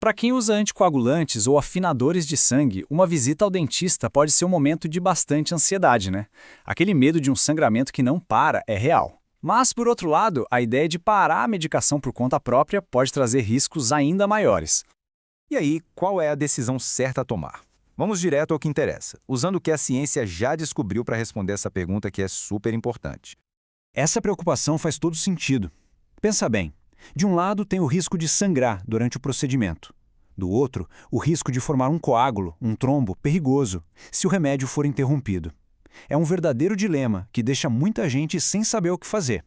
Para quem usa anticoagulantes ou afinadores de sangue, uma visita ao dentista pode ser um momento de bastante ansiedade, né? Aquele medo de um sangramento que não para é real. Mas, por outro lado, a ideia de parar a medicação por conta própria pode trazer riscos ainda maiores. E aí, qual é a decisão certa a tomar? Vamos direto ao que interessa, usando o que a ciência já descobriu para responder essa pergunta que é super importante. Essa preocupação faz todo sentido. Pensa bem, de um lado tem o risco de sangrar durante o procedimento. Do outro, o risco de formar um coágulo, um trombo, perigoso, se o remédio for interrompido. É um verdadeiro dilema que deixa muita gente sem saber o que fazer.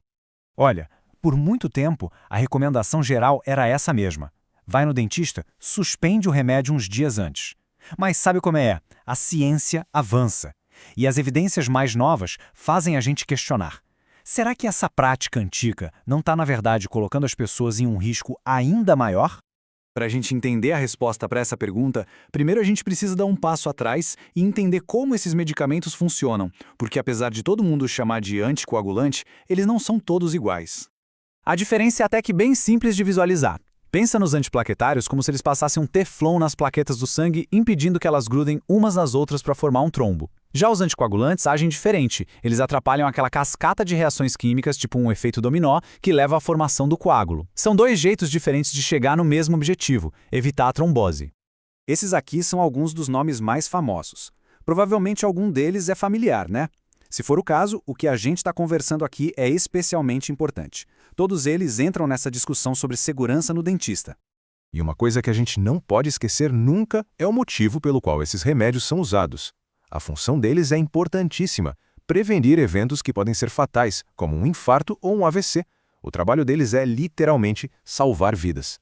Olha, por muito tempo, a recomendação geral era essa mesma. Vai no dentista, suspende o remédio uns dias antes. Mas sabe como é? A ciência avança. E as evidências mais novas fazem a gente questionar. Será que essa prática antiga não está, na verdade, colocando as pessoas em um risco ainda maior? Para a gente entender a resposta para essa pergunta, primeiro a gente precisa dar um passo atrás e entender como esses medicamentos funcionam, porque apesar de todo mundo chamar de anticoagulante, eles não são todos iguais. A diferença é até que bem simples de visualizar. Pensa nos antiplaquetários como se eles passassem um teflon nas plaquetas do sangue, impedindo que elas grudem umas nas outras para formar um trombo. Já os anticoagulantes agem diferente, eles atrapalham aquela cascata de reações químicas, tipo um efeito dominó, que leva à formação do coágulo. São dois jeitos diferentes de chegar no mesmo objetivo, evitar a trombose. Esses aqui são alguns dos nomes mais famosos. Provavelmente algum deles é familiar, né? Se for o caso, o que a gente está conversando aqui é especialmente importante. Todos eles entram nessa discussão sobre segurança no dentista. E uma coisa que a gente não pode esquecer nunca é o motivo pelo qual esses remédios são usados. A função deles é importantíssima, prevenir eventos que podem ser fatais, como um infarto ou um AVC. O trabalho deles é literalmente salvar vidas.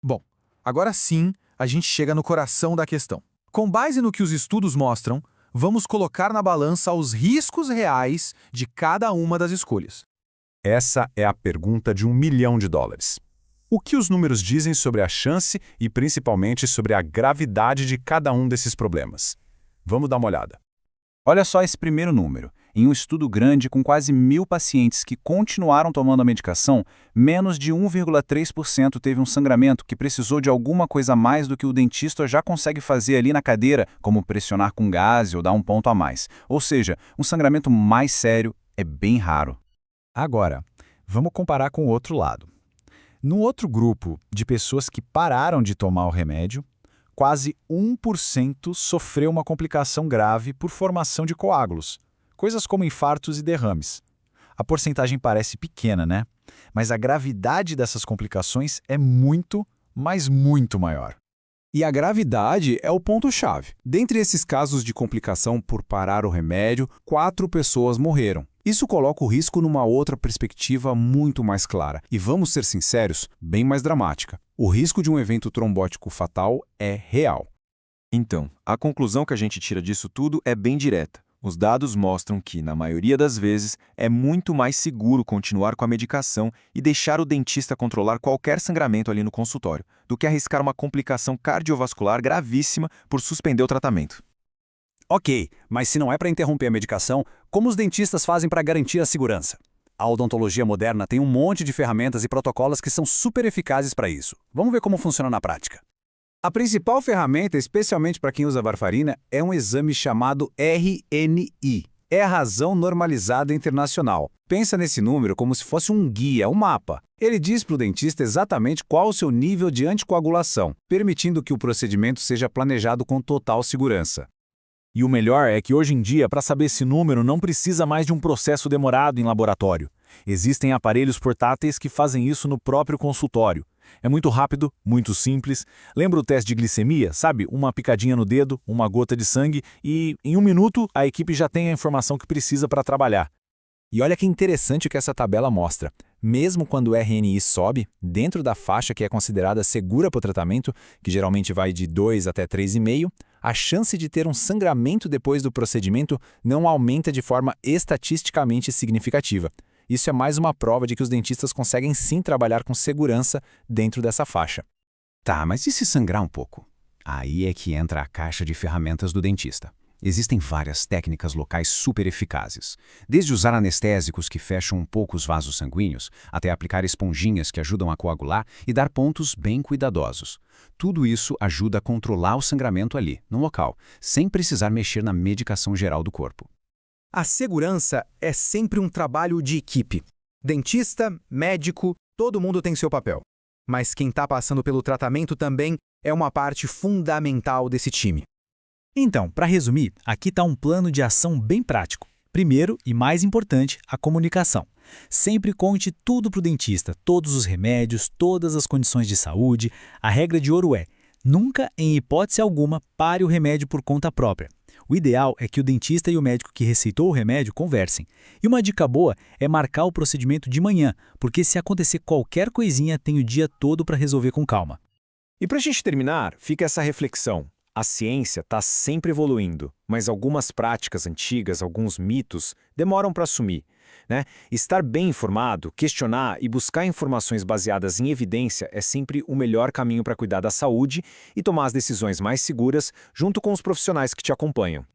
Bom, agora sim, a gente chega no coração da questão. Com base no que os estudos mostram, vamos colocar na balança os riscos reais de cada uma das escolhas. Essa é a pergunta de $1 milhão. O que os números dizem sobre a chance e principalmente sobre a gravidade de cada um desses problemas? Vamos dar uma olhada. Olha só esse primeiro número. Em um estudo grande com quase 1.000 pacientes que continuaram tomando a medicação, menos de 1,3% teve um sangramento que precisou de alguma coisa a mais do que o dentista já consegue fazer ali na cadeira, como pressionar com gás ou dar um ponto a mais. Ou seja, um sangramento mais sério é bem raro. Agora, vamos comparar com o outro lado. No outro grupo de pessoas que pararam de tomar o remédio, quase 1% sofreu uma complicação grave por formação de coágulos, coisas como infartos e derrames. A porcentagem parece pequena, né? Mas a gravidade dessas complicações é muito, mas muito maior. E a gravidade é o ponto-chave. Dentre esses casos de complicação por parar o remédio, 4 pessoas morreram. Isso coloca o risco numa outra perspectiva muito mais clara. E vamos ser sinceros, bem mais dramática. O risco de um evento trombótico fatal é real. Então, a conclusão que a gente tira disso tudo é bem direta. Os dados mostram que, na maioria das vezes, é muito mais seguro continuar com a medicação e deixar o dentista controlar qualquer sangramento ali no consultório, do que arriscar uma complicação cardiovascular gravíssima por suspender o tratamento. Ok, mas se não é para interromper a medicação, como os dentistas fazem para garantir a segurança? A odontologia moderna tem um monte de ferramentas e protocolos que são super eficazes para isso. Vamos ver como funciona na prática. A principal ferramenta, especialmente para quem usa varfarina, é um exame chamado RNI. É a Razão Normalizada Internacional. Pensa nesse número como se fosse um guia, um mapa. Ele diz para o dentista exatamente qual o seu nível de anticoagulação, permitindo que o procedimento seja planejado com total segurança. E o melhor é que hoje em dia, para saber esse número, não precisa mais de um processo demorado em laboratório. Existem aparelhos portáteis que fazem isso no próprio consultório. É muito rápido, muito simples. Lembra o teste de glicemia? Sabe? Uma picadinha no dedo, uma gota de sangue e, em 1 minuto, a equipe já tem a informação que precisa para trabalhar. E olha que interessante o que essa tabela mostra. Mesmo quando o RNI sobe, dentro da faixa que é considerada segura para o tratamento, que geralmente vai de 2 até 3,5, a chance de ter um sangramento depois do procedimento não aumenta de forma estatisticamente significativa. Isso é mais uma prova de que os dentistas conseguem sim trabalhar com segurança dentro dessa faixa. Tá, mas e se sangrar um pouco? Aí é que entra a caixa de ferramentas do dentista. Existem várias técnicas locais super eficazes, desde usar anestésicos que fecham um pouco os vasos sanguíneos, até aplicar esponjinhas que ajudam a coagular e dar pontos bem cuidadosos. Tudo isso ajuda a controlar o sangramento ali, no local, sem precisar mexer na medicação geral do corpo. A segurança é sempre um trabalho de equipe. Dentista, médico, todo mundo tem seu papel. Mas quem está passando pelo tratamento também é uma parte fundamental desse time. Então, para resumir, aqui está um plano de ação bem prático. Primeiro e mais importante, a comunicação. Sempre conte tudo para o dentista, todos os remédios, todas as condições de saúde. A regra de ouro é: nunca, em hipótese alguma, pare o remédio por conta própria. O ideal é que o dentista e o médico que receitou o remédio conversem. E uma dica boa é marcar o procedimento de manhã, porque se acontecer qualquer coisinha, tem o dia todo para resolver com calma. E para a gente terminar, fica essa reflexão. A ciência está sempre evoluindo, mas algumas práticas antigas, alguns mitos, demoram para assumir, né? Estar bem informado, questionar e buscar informações baseadas em evidência é sempre o melhor caminho para cuidar da saúde e tomar as decisões mais seguras junto com os profissionais que te acompanham.